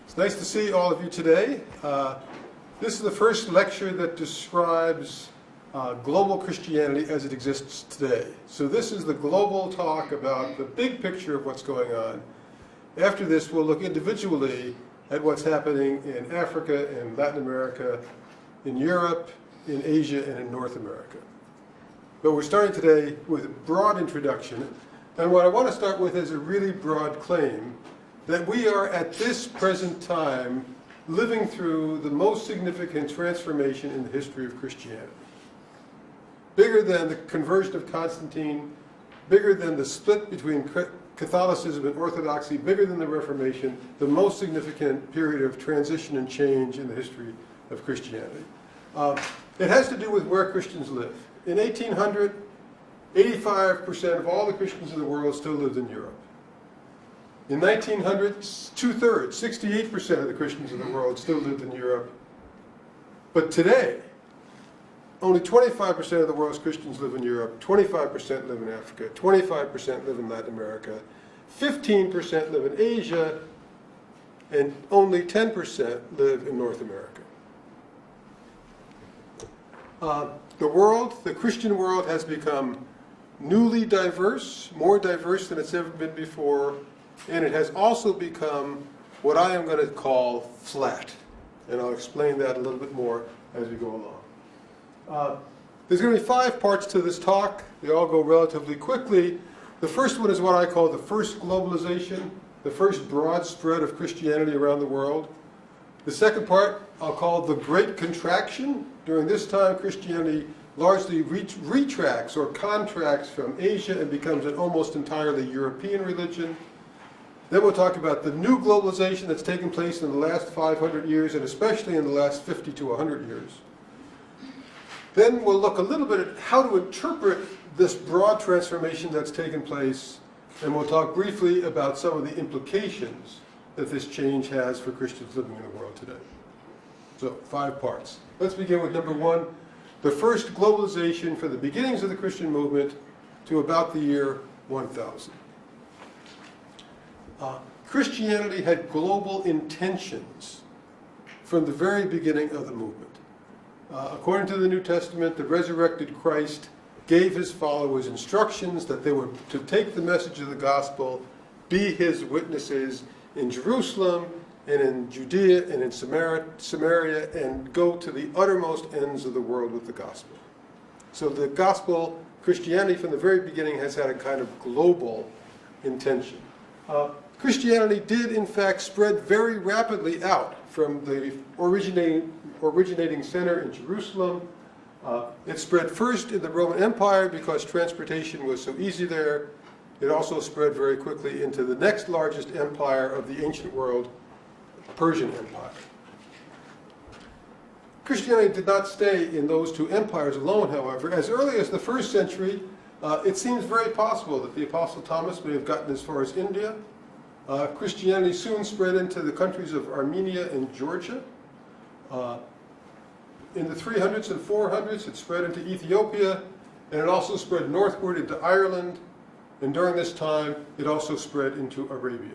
It's nice to see all of you today. This is the first lecture that describes global Christianity as it exists today. So this is the global talk about the big picture of what's going on. After this, we'll look individually at what's happening in Africa, in Latin America, in Europe, in Asia, and in North America. But we're starting today with a broad introduction. And what I want to start with is a really broad claim that we are at this present time living through the most significant transformation in the history of Christianity. Bigger than the conversion of Constantine, bigger than the split between Catholicism and Orthodoxy, bigger than the Reformation, the most significant period of transition and change in the history of Christianity. It has to do with where Christians live. In 1800, 85% of all the Christians in the world still lived in Europe. In 1900, two-thirds, 68% of the Christians in the world still lived in Europe. But today, only 25% of the world's Christians live in Europe, 25% live in Africa, 25% live in Latin America, 15% live in Asia, and only 10% live in North America. The Christian world has become newly diverse, more diverse than it's ever been before, and it has also become what I am going to call flat. And I'll explain that a little bit more as we go along. There's going to be 5 parts to this talk. They all go relatively quickly. The first one is what I call the first globalization, the first broad spread of Christianity around the world. The second part I'll call the Great Contraction. During this time, Christianity largely retracts or contracts from Asia and becomes an almost entirely European religion. Then we'll talk about the new globalization that's taken place in the last 500 years, and especially in the last 50 to 100 years. Then we'll look a little bit at how to interpret this broad transformation that's taken place, and we'll talk briefly about some of the implications that this change has for Christians living in the world today. So 5 parts. Let's begin with number 1, the first globalization for the beginnings of the Christian movement to about the year 1000. Christianity had global intentions from the very beginning of the movement. According to the New Testament, the resurrected Christ gave his followers instructions that they were to take the message of the gospel, be his witnesses in Jerusalem and in Judea and in Samaria, and go to the uttermost ends of the world with the gospel. So the gospel, Christianity from the very beginning, has had a kind of global intention. Christianity did in fact spread very rapidly out from the originating center in Jerusalem. It spread first in the Roman Empire because transportation was so easy there. It also spread very quickly into the next largest empire of the ancient world, the Persian Empire. Christianity did not stay in those 2 empires alone, however. As early as the 1st century, it seems very possible that the Apostle Thomas may have gotten as far as India. Christianity soon spread into the countries of Armenia and Georgia. In the 300s and 400s, it spread into Ethiopia, and it also spread northward into Ireland, and during this time, it also spread into Arabia.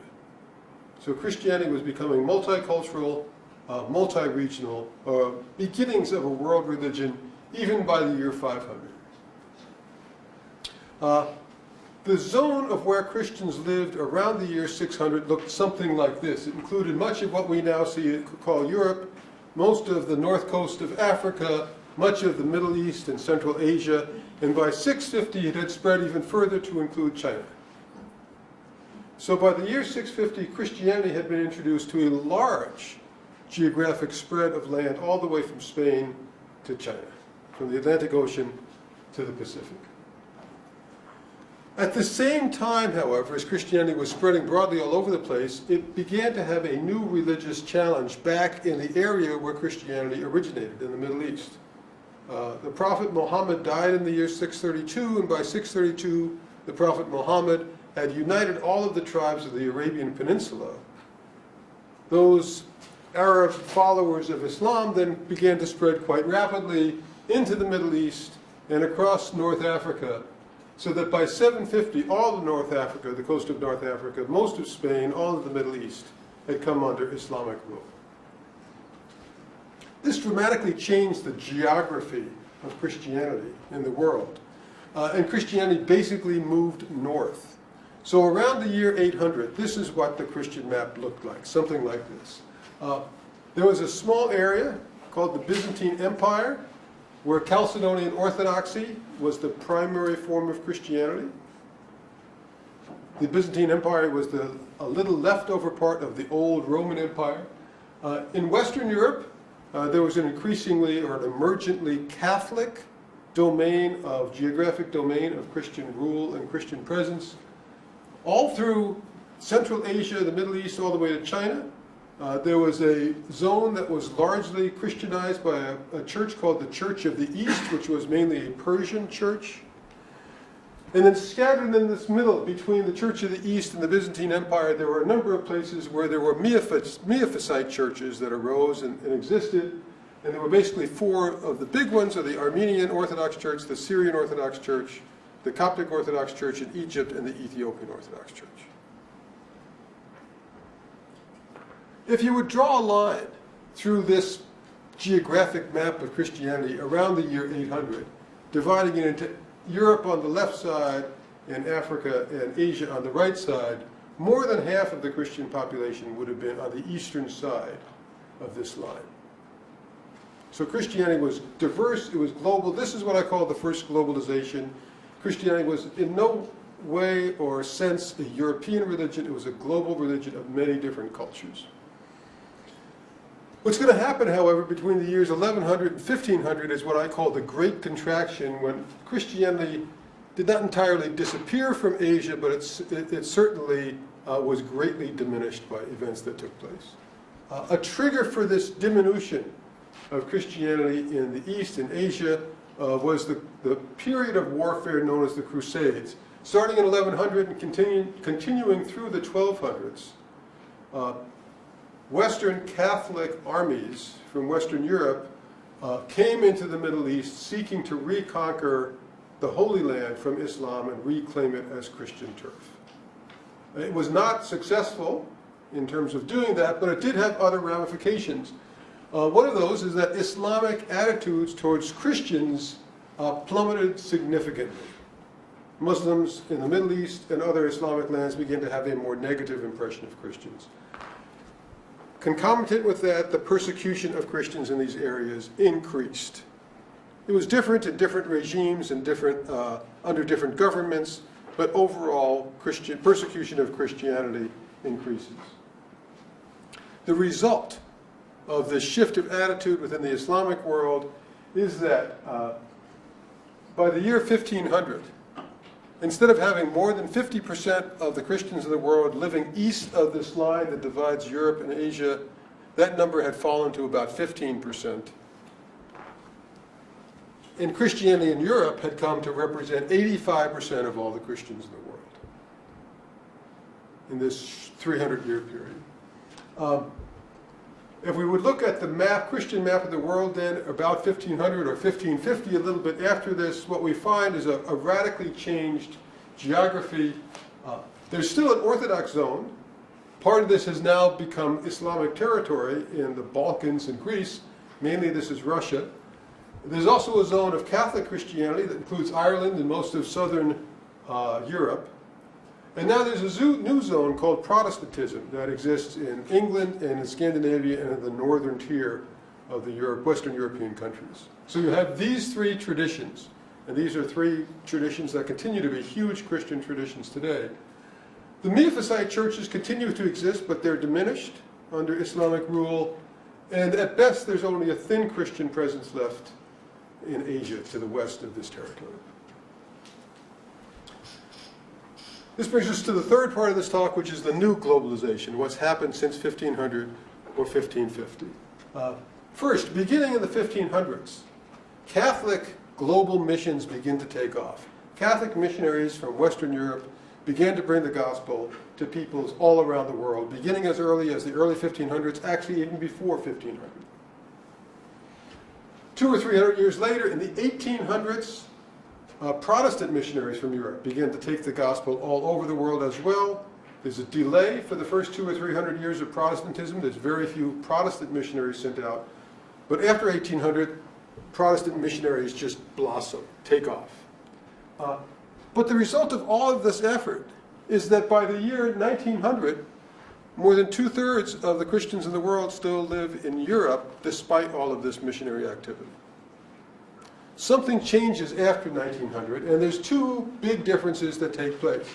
So Christianity was becoming multicultural, multi-regional, beginnings of a world religion, even by the year 500. The zone of where Christians lived around the year 600 looked something like this. It included much of what we now call Europe, most of the north coast of Africa, much of the Middle East and Central Asia, and by 650 it had spread even further to include China. So by the year 650, Christianity had been introduced to a large geographic spread of land all the way from Spain to China, from the Atlantic Ocean to the Pacific. At the same time, however, as Christianity was spreading broadly all over the place, it began to have a new religious challenge back in the area where Christianity originated, in the Middle East. The Prophet Muhammad died in the year 632, and by 632, the Prophet Muhammad had united all of the tribes of the Arabian Peninsula. Those Arab followers of Islam then began to spread quite rapidly into the Middle East and across North Africa, so that by 750, all of North Africa, the coast of North Africa, most of Spain, all of the Middle East, had come under Islamic rule. This dramatically changed the geography of Christianity in the world. And Christianity basically moved north. So around the year 800, this is what the Christian map looked like, something like this. There was a small area called the Byzantine Empire, where Chalcedonian Orthodoxy was the primary form of Christianity. The Byzantine Empire was a little leftover part of the old Roman Empire. In Western Europe, there was an increasingly or an emergently Catholic geographic domain of Christian rule and Christian presence. All through Central Asia, the Middle East, all the way to China, there was a zone that was largely Christianized by a church called the Church of the East, which was mainly a Persian church. And then scattered in this middle between the Church of the East and the Byzantine Empire, there were a number of places where there were Miaphysite churches that arose and existed. And there were basically four of the big ones: are the Armenian Orthodox Church, the Syrian Orthodox Church, the Coptic Orthodox Church in Egypt, and the Ethiopian Orthodox Church. If you would draw a line through this geographic map of Christianity around the year 800, dividing it into Europe on the left side and Africa and Asia on the right side, more than half of the Christian population would have been on the eastern side of this line. So Christianity was diverse, it was global. This is what I call the first globalization. Christianity was in no way or sense a European religion, it was a global religion of many different cultures. What's going to happen, however, between the years 1100 and 1500 is what I call the Great Contraction, when Christianity did not entirely disappear from Asia, but it certainly was greatly diminished by events that took place. A trigger for this diminution of Christianity in the East, in Asia, was the period of warfare known as the Crusades. Starting in 1100 and continuing through the 1200s, Western Catholic armies from Western Europe came into the Middle East seeking to reconquer the Holy Land from Islam and reclaim it as Christian turf. It was not successful in terms of doing that, but it did have other ramifications. One of those is that Islamic attitudes towards Christians plummeted significantly. Muslims in the Middle East and other Islamic lands began to have a more negative impression of Christians. Concomitant with that, the persecution of Christians in these areas increased. It was different in different regimes and under different governments, but overall, persecution of Christianity increases. The result of this shift of attitude within the Islamic world is that by the year 1500, instead of having more than 50% of the Christians in the world living east of this line that divides Europe and Asia, that number had fallen to about 15%. And Christianity in Europe had come to represent 85% of all the Christians in the world in this 300-year period. If we would look at the Christian map of the world then, about 1500 or 1550, a little bit after this, what we find is a radically changed geography. There's still an Orthodox zone. Part of this has now become Islamic territory in the Balkans and Greece. Mainly this is Russia. There's also a zone of Catholic Christianity that includes Ireland and most of southern Europe. And now there's a new zone called Protestantism that exists in England and in Scandinavia and in the northern tier of the Western European countries. So you have these three traditions, and these are three traditions that continue to be huge Christian traditions today. The Miaphysite churches continue to exist, but they're diminished under Islamic rule, and at best there's only a thin Christian presence left in Asia to the west of this territory. This brings us to the third part of this talk, which is the new globalization, what's happened since 1500 or 1550. First, beginning in the 1500s, Catholic global missions begin to take off. Catholic missionaries from Western Europe began to bring the gospel to peoples all around the world, beginning as early as the early 1500s, actually even before 1500. 200 or 300 years later, in the 1800s, Protestant missionaries from Europe began to take the gospel all over the world as well. There's a delay for the first 200 or 300 years of Protestantism. There's very few Protestant missionaries sent out. But after 1800, Protestant missionaries just blossom, take off. But the result of all of this effort is that by the year 1900, more than 2/3 of the Christians in the world still live in Europe, despite all of this missionary activity. Something changes after 1900, and there's two big differences that take place.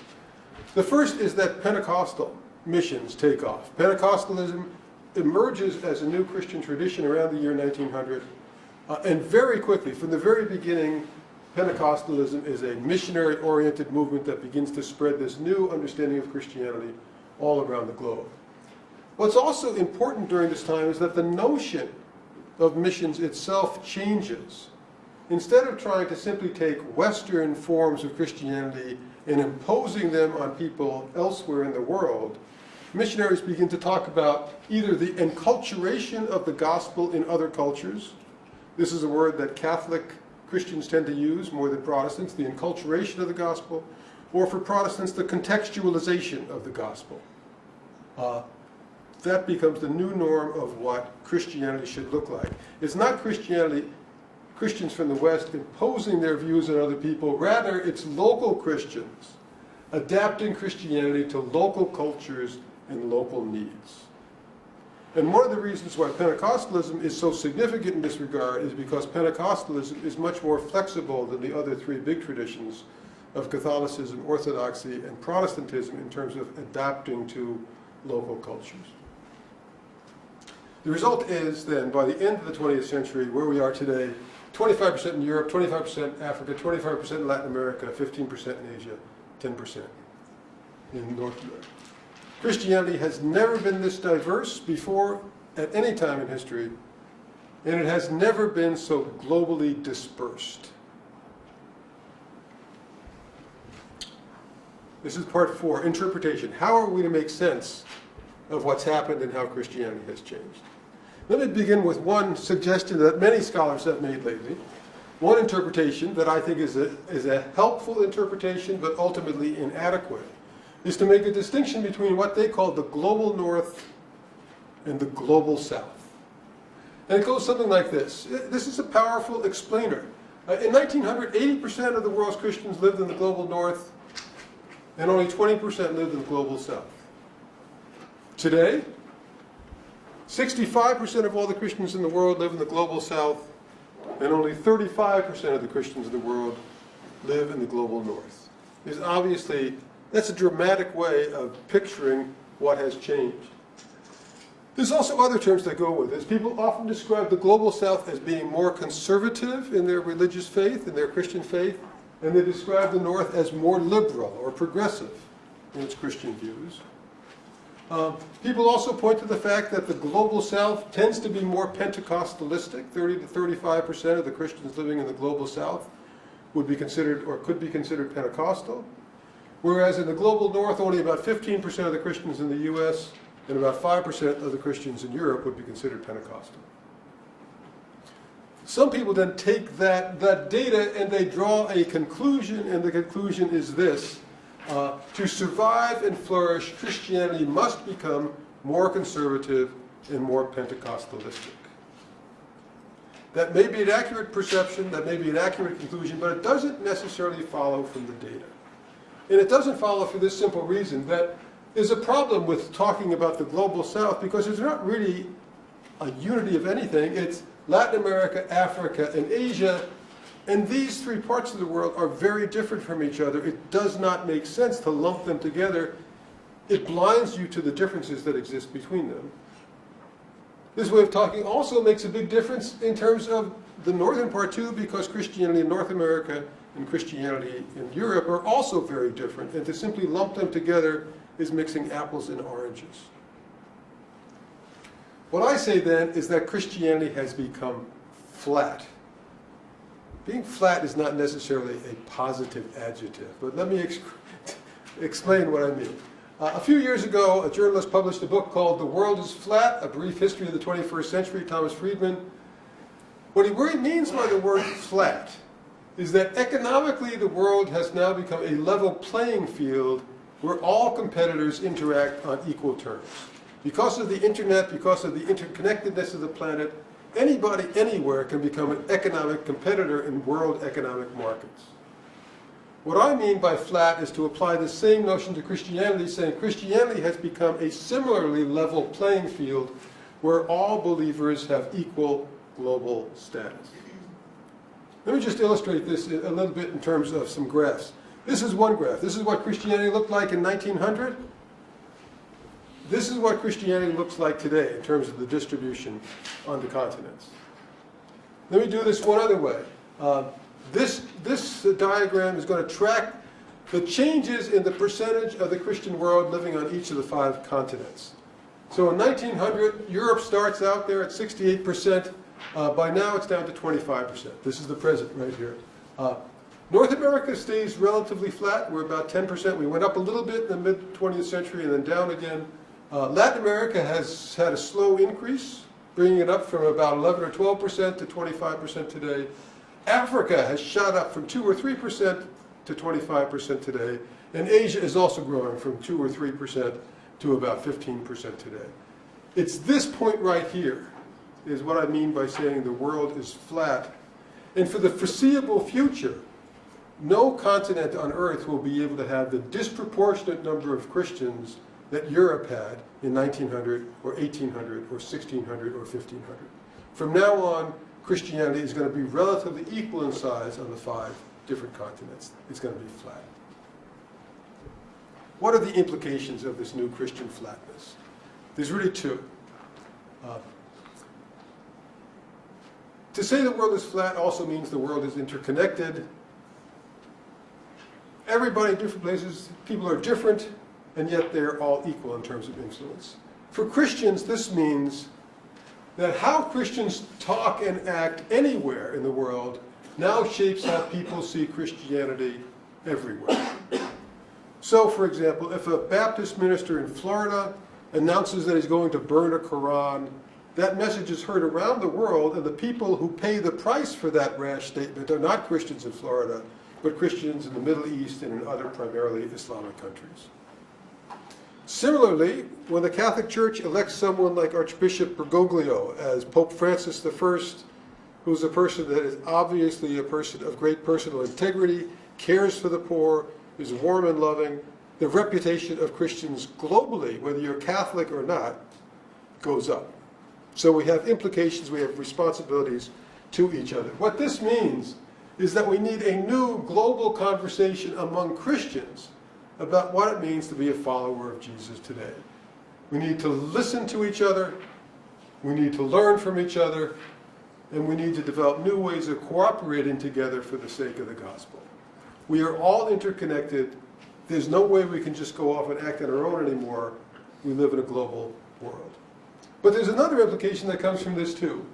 The first is that Pentecostal missions take off. Pentecostalism emerges as a new Christian tradition around the year 1900, and very quickly, from the very beginning, Pentecostalism is a missionary-oriented movement that begins to spread this new understanding of Christianity all around the globe. What's also important during this time is that the notion of missions itself changes. Instead of trying to simply take Western forms of Christianity and imposing them on people elsewhere in the world, missionaries begin to talk about either the enculturation of the gospel in other cultures. This is a word that Catholic Christians tend to use more than Protestants, the enculturation of the gospel, or for Protestants, the contextualization of the gospel. That becomes the new norm of what Christianity should look like. It's not Christians from the West imposing their views on other people. Rather, it's local Christians adapting Christianity to local cultures and local needs. And one of the reasons why Pentecostalism is so significant in this regard is because Pentecostalism is much more flexible than the other three big traditions of Catholicism, Orthodoxy, and Protestantism in terms of adapting to local cultures. The result is then, by the end of the 20th century, where we are today, 25% in Europe, 25% Africa, 25% in Latin America, 15% in Asia, 10% in North America. Christianity has never been this diverse before at any time in history, and it has never been so globally dispersed. This is part 4, interpretation. How are we to make sense of what's happened and how Christianity has changed? Let me begin with one suggestion that many scholars have made lately. One interpretation that I think is a helpful interpretation but ultimately inadequate is to make a distinction between what they call the global North and the global South. And it goes something like this. This is a powerful explainer. In 1900, 80% of the world's Christians lived in the global North, and only 20% lived in the global South. Today, 65% of all the Christians in the world live in the global South, and only 35% of the Christians in the world live in the global North. That's a dramatic way of picturing what has changed. There's also other terms that go with this. People often describe the global South as being more conservative in their religious faith, in their Christian faith, and they describe the North as more liberal or progressive in its Christian views. People also point to the fact that the global South tends to be more Pentecostalistic. 30 to 35% of the Christians living in the global South would be considered or could be considered Pentecostal, whereas in the global North, only about 15% of the Christians in the U.S. and about 5% of the Christians in Europe would be considered Pentecostal. Some people then take that data and they draw a conclusion, and the conclusion is this. To survive and flourish, Christianity must become more conservative and more Pentecostalistic. That may be an accurate perception, that may be an accurate conclusion, but it doesn't necessarily follow from the data. And it doesn't follow for this simple reason, that there's a problem with talking about the global South because there's not really a unity of anything. It's Latin America, Africa, and Asia. And these three parts of the world are very different from each other. It does not make sense to lump them together. It blinds you to the differences that exist between them. This way of talking also makes a big difference in terms of the northern part too, because Christianity in North America and Christianity in Europe are also very different. And to simply lump them together is mixing apples and oranges. What I say then is that Christianity has become flat. Being flat is not necessarily a positive adjective, but let me explain what I mean. A few years ago, a journalist published a book called The World is Flat, A Brief History of the 21st Century, Thomas Friedman. What he means by the word flat is that economically the world has now become a level playing field where all competitors interact on equal terms. Because of the internet, because of the interconnectedness of the planet, anybody, anywhere can become an economic competitor in world economic markets. What I mean by flat is to apply the same notion to Christianity, saying Christianity has become a similarly level playing field where all believers have equal global status. Let me just illustrate this a little bit in terms of some graphs. This is one graph. This is what Christianity looked like in 1900. This is what Christianity looks like today in terms of the distribution on the continents. Let me do this one other way. This diagram is going to track the changes in the percentage of the Christian world living on each of the 5 continents. So in 1900, Europe starts out there at 68%. By now, it's down to 25%. This is the present right here. North America stays relatively flat. We're about 10%. We went up a little bit in the mid-20th century and then down again. Latin America has had a slow increase, bringing it up from about 11 or 12% to 25% today. Africa has shot up from 2 or 3% to 25% today. And Asia is also growing from 2 or 3% to about 15% today. It's this point right here is what I mean by saying the world is flat. And for the foreseeable future, no continent on Earth will be able to have the disproportionate number of Christians that Europe had in 1900 or 1800 or 1600 or 1500. From now on, Christianity is going to be relatively equal in size on the 5 different continents. It's going to be flat. What are the implications of this new Christian flatness? There's really 2. To say the world is flat also means the world is interconnected. Everybody in different places, people are different, and yet they're all equal in terms of influence. For Christians, this means that how Christians talk and act anywhere in the world now shapes how people see Christianity everywhere. So, for example, if a Baptist minister in Florida announces that he's going to burn a Quran, that message is heard around the world, and the people who pay the price for that rash statement are not Christians in Florida, but Christians in the Middle East and in other primarily Islamic countries. Similarly, when the Catholic Church elects someone like Archbishop Bergoglio as Pope Francis I, who's a person that is obviously a person of great personal integrity, cares for the poor, is warm and loving, the reputation of Christians globally, whether you're Catholic or not, goes up. So we have implications, we have responsibilities to each other. What this means is that we need a new global conversation among Christians about what it means to be a follower of Jesus today. We need to listen to each other, we need to learn from each other, and we need to develop new ways of cooperating together for the sake of the gospel. We are all interconnected. There's no way we can just go off and act on our own anymore. We live in a global world. But there's another implication that comes from this too.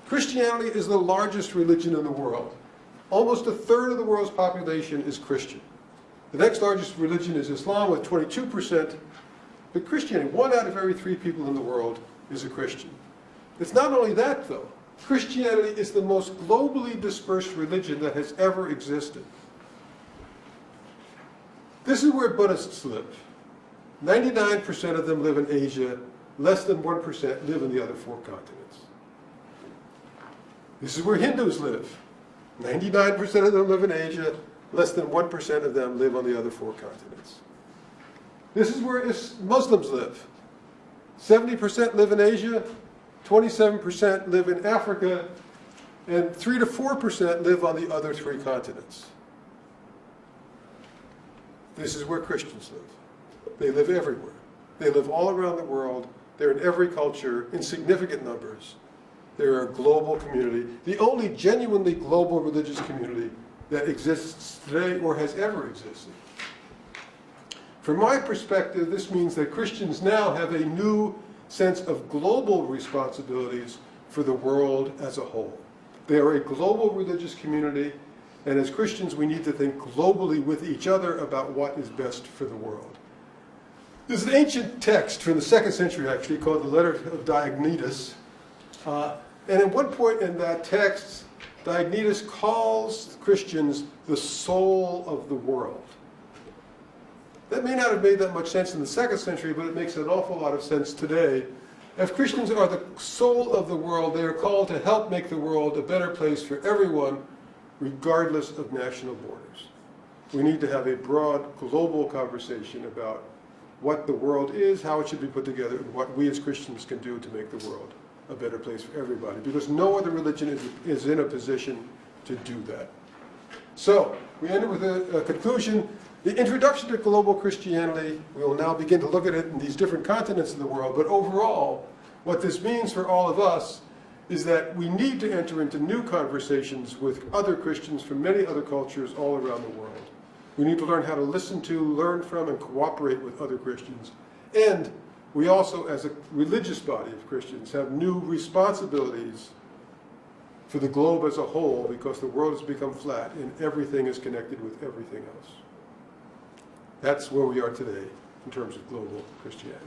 Christianity is the largest religion in the world. Almost 1/3 of the world's population is Christian. The next largest religion is Islam with 22%, but Christianity, 1 out of every 3 people in the world is a Christian. It's not only that though. Christianity is the most globally dispersed religion that has ever existed. This is where Buddhists live. 99% of them live in Asia, less than 1% live in the other 4 continents. This is where Hindus live. 99% of them live in Asia, less than 1% of them live on the other 4 continents. This is where Muslims live. 70% live in Asia, 27% live in Africa, and 3 to 4% live on the other 3 continents. This is where Christians live. They live everywhere. They live all around the world. They're in every culture, in significant numbers. They're a global community, the only genuinely global religious community that exists today or has ever existed. From my perspective, this means that Christians now have a new sense of global responsibilities for the world as a whole. They are a global religious community, and as Christians we need to think globally with each other about what is best for the world. There's an ancient text from the 2nd century actually called the Letter of Diognetus, and at one point in that text, Diognetus calls Christians the soul of the world. That may not have made that much sense in the 2nd century, but it makes an awful lot of sense today. If Christians are the soul of the world, they are called to help make the world a better place for everyone, regardless of national borders. We need to have a broad, global conversation about what the world is, how it should be put together, and what we as Christians can do to make the world a better place for everybody, because no other religion is in a position to do that. So, we ended with a conclusion. The introduction to global Christianity, we will now begin to look at it in these different continents of the world, but overall, what this means for all of us is that we need to enter into new conversations with other Christians from many other cultures all around the world. We need to learn how to listen to, learn from, and cooperate with other Christians. And we also, as a religious body of Christians, have new responsibilities for the globe as a whole, because the world has become flat and everything is connected with everything else. That's where we are today in terms of global Christianity.